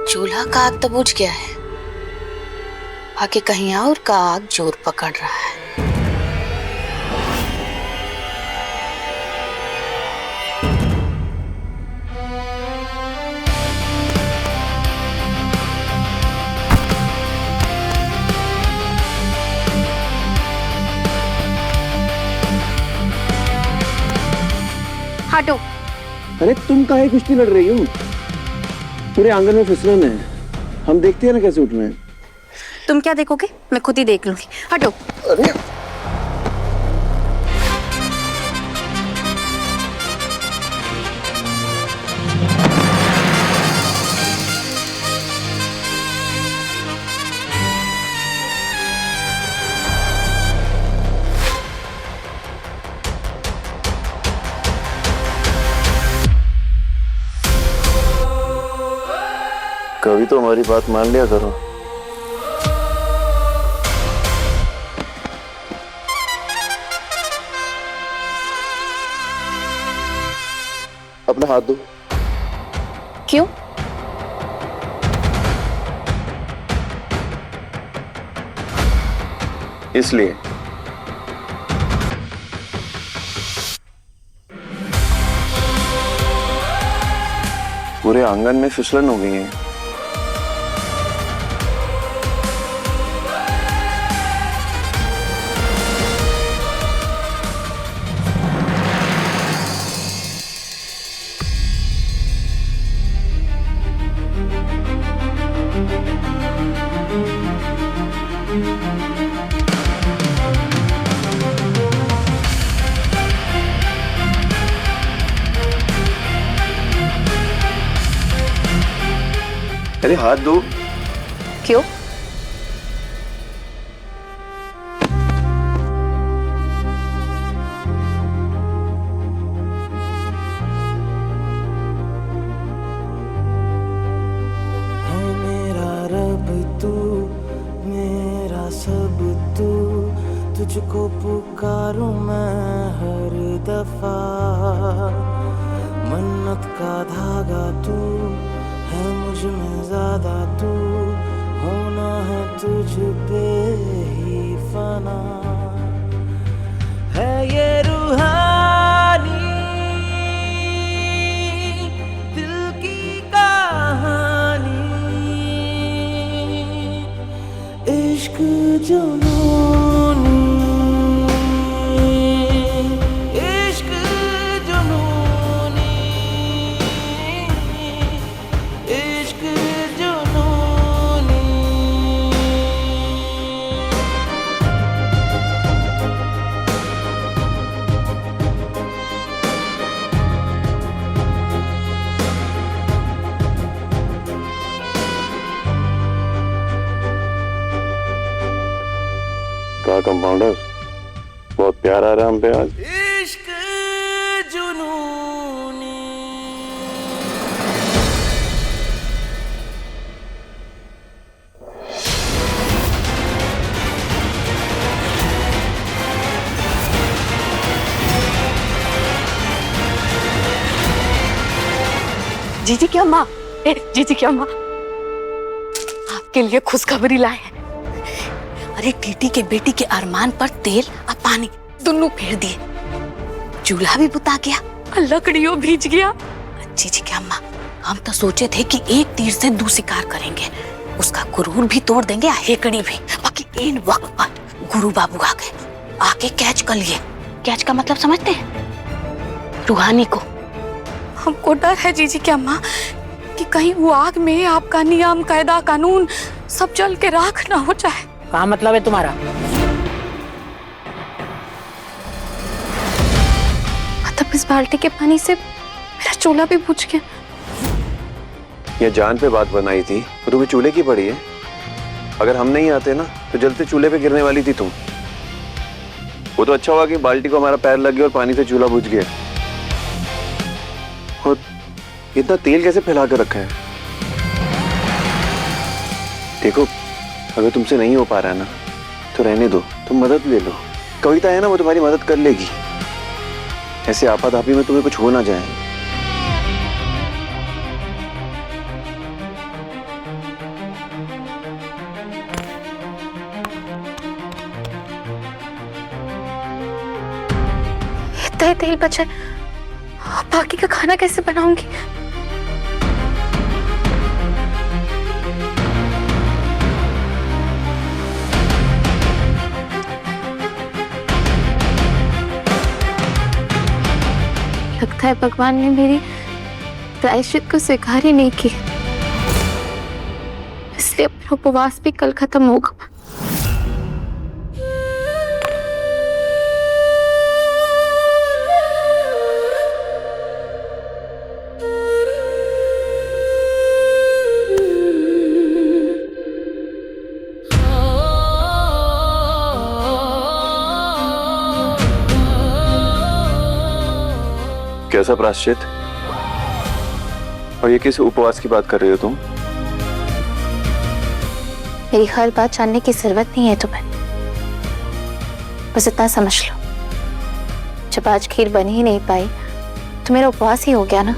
चूल्हा का आग तो बुझ गया है, आगे कहीं और का आग जोर पकड़ रहा है। हटो। अरे तुम काहे कुश्ती लड़ रही हो? पूरे आंगन में फिसलन है, हम देखते हैं ना कैसे उठ रहे हैं। तुम क्या देखोगे, मैं खुद ही देख लूंगी। हटो। अरे कभी तो हमारी बात मान लिया करो। अपना हाथ दो। क्यों? इसलिए पूरे आंगन में फिसलन हो गई है। अरे हाथ दो। क्यों? मेरा रब तू, मेरा सब तू, तुझको पुकारूं मैं हर दफा। मन्नत का धागा तू है, मुझ में ज्यादा तू, होना है तुझ पे ही फना। है ये रूहानी दिल की कहानी, इश्क जुनूनी, इश्क जुनूनी, इश्क जुनूनी। कहा कंपाउंडर, बहुत प्यार आ रहा है हम पे आज। इश्क जुनूनी। जीजी की अम्मा, जीजी की अम्मा, आपके लिए खुशखबरी लाए हैं। अरे टीटी के बेटी के अरमान पर तेल और पानी दोनों फेर दिए, चूल्हा भी बुता गया और लकड़ियों भीज गया। जीजी की अम्मा, हम तो सोचे थे कि एक तीर से दो शिकार करेंगे, उसका गुरूर भी तोड़ देंगे, हेकड़ी भी। बाकी इन वक्त पर गुरु बाबू आ गए, आके कैच कर लिए। कैच का मतलब समझते हैं? रूहानी को। हमको डर है जीजी की अम्मा कि कहीं वो आग में आपका नियम कायदा कानून सब जल के राख ना हो जाए। क्या मतलब है तुम्हारा? मतलब इस बाल्टी के पानी से मेरा चूल्हा भी बुझ गया। ये जान पे बात बनाई थी तो तुम्हें चूल्हे की पड़ी है। अगर हम नहीं आते ना तो जलते चूल्हे पे गिरने वाली थी तुम। वो तो अच्छा हुआ कि बाल्टी को हमारा पैर लग गया और पानी से चूल्हा बुझ गया। और इतना तेल कैसे फैला कर रखा है? देखो, अगर तुमसे नहीं हो पा रहा है ना तो रहने दो, तुम मदद ले लो। कविता है ना, वो तुम्हारी मदद कर लेगी। ऐसे आपाधापी में तुम्हें कुछ हो ना जाए। तय तेल बचे, बाकी का खाना कैसे बनाऊंगी? लगता है भगवान ने मेरी प्रायश्चित को स्वीकार ही नहीं किया, इसलिए अपना उपवास भी कल खत्म होगा। कैसा प्रायश्चित? और ये किस उपवास की बात कर रही हो तुम? मेरी हर बात जानने की जरूरत नहीं है तुम्हें, बस इतना समझ लो, जब आज खीर बन ही नहीं पाई तो मेरा उपवास ही हो गया ना।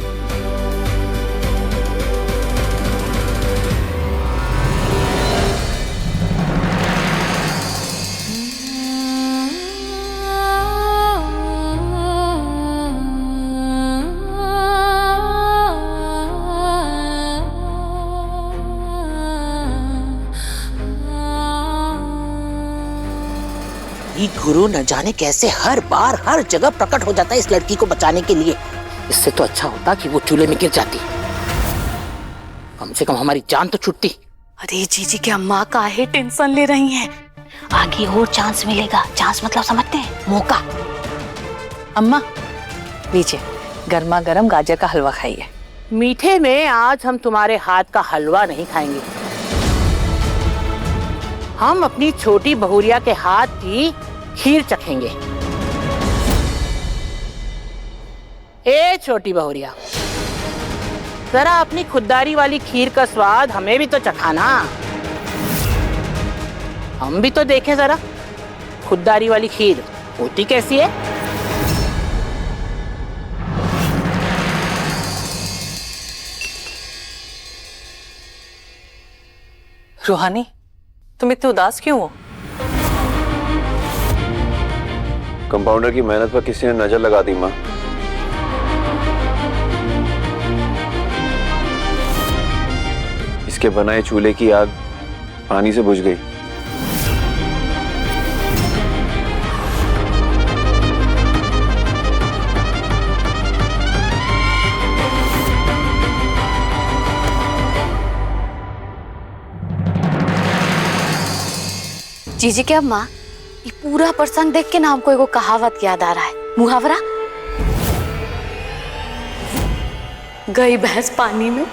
गुरु न जाने कैसे हर बार हर जगह प्रकट हो जाता है इस लड़की को बचाने के लिए। इससे तो अच्छा होता कि वो चूल्हे में गिर जाती, कम से कम हमारी जान तो छूटती। अरे जीजी की अम्मा काहे टेंशन ले रही हैं? आगे और चांस मिलेगा। चांस मतलब समझते हैं, मौका। अम्मा लीजिए, गर्मा गर्म गाजर का हलवा खाइए। मीठे में आज हम तुम्हारे हाथ का हलवा नहीं खाएंगे, हम अपनी छोटी बहुरिया के हाथ की खीर चखेंगे। ए छोटी बहुरिया, जरा अपनी खुददारी वाली खीर का स्वाद हमें भी तो चखाना। हम भी तो देखें जरा खुददारी वाली खीर होती कैसी है। रूहानी, तुम इतने उदास क्यों हो? कंपाउंडर की मेहनत पर किसी ने नजर लगा दी माँ। इसके बनाए चूल्हे की आग पानी से बुझ गई। जीजी की अम्मा, ये पूरा प्रसंग देख के ना हमको एगो कहावत याद आ रहा है, मुहावरा। गई भैंस पानी में,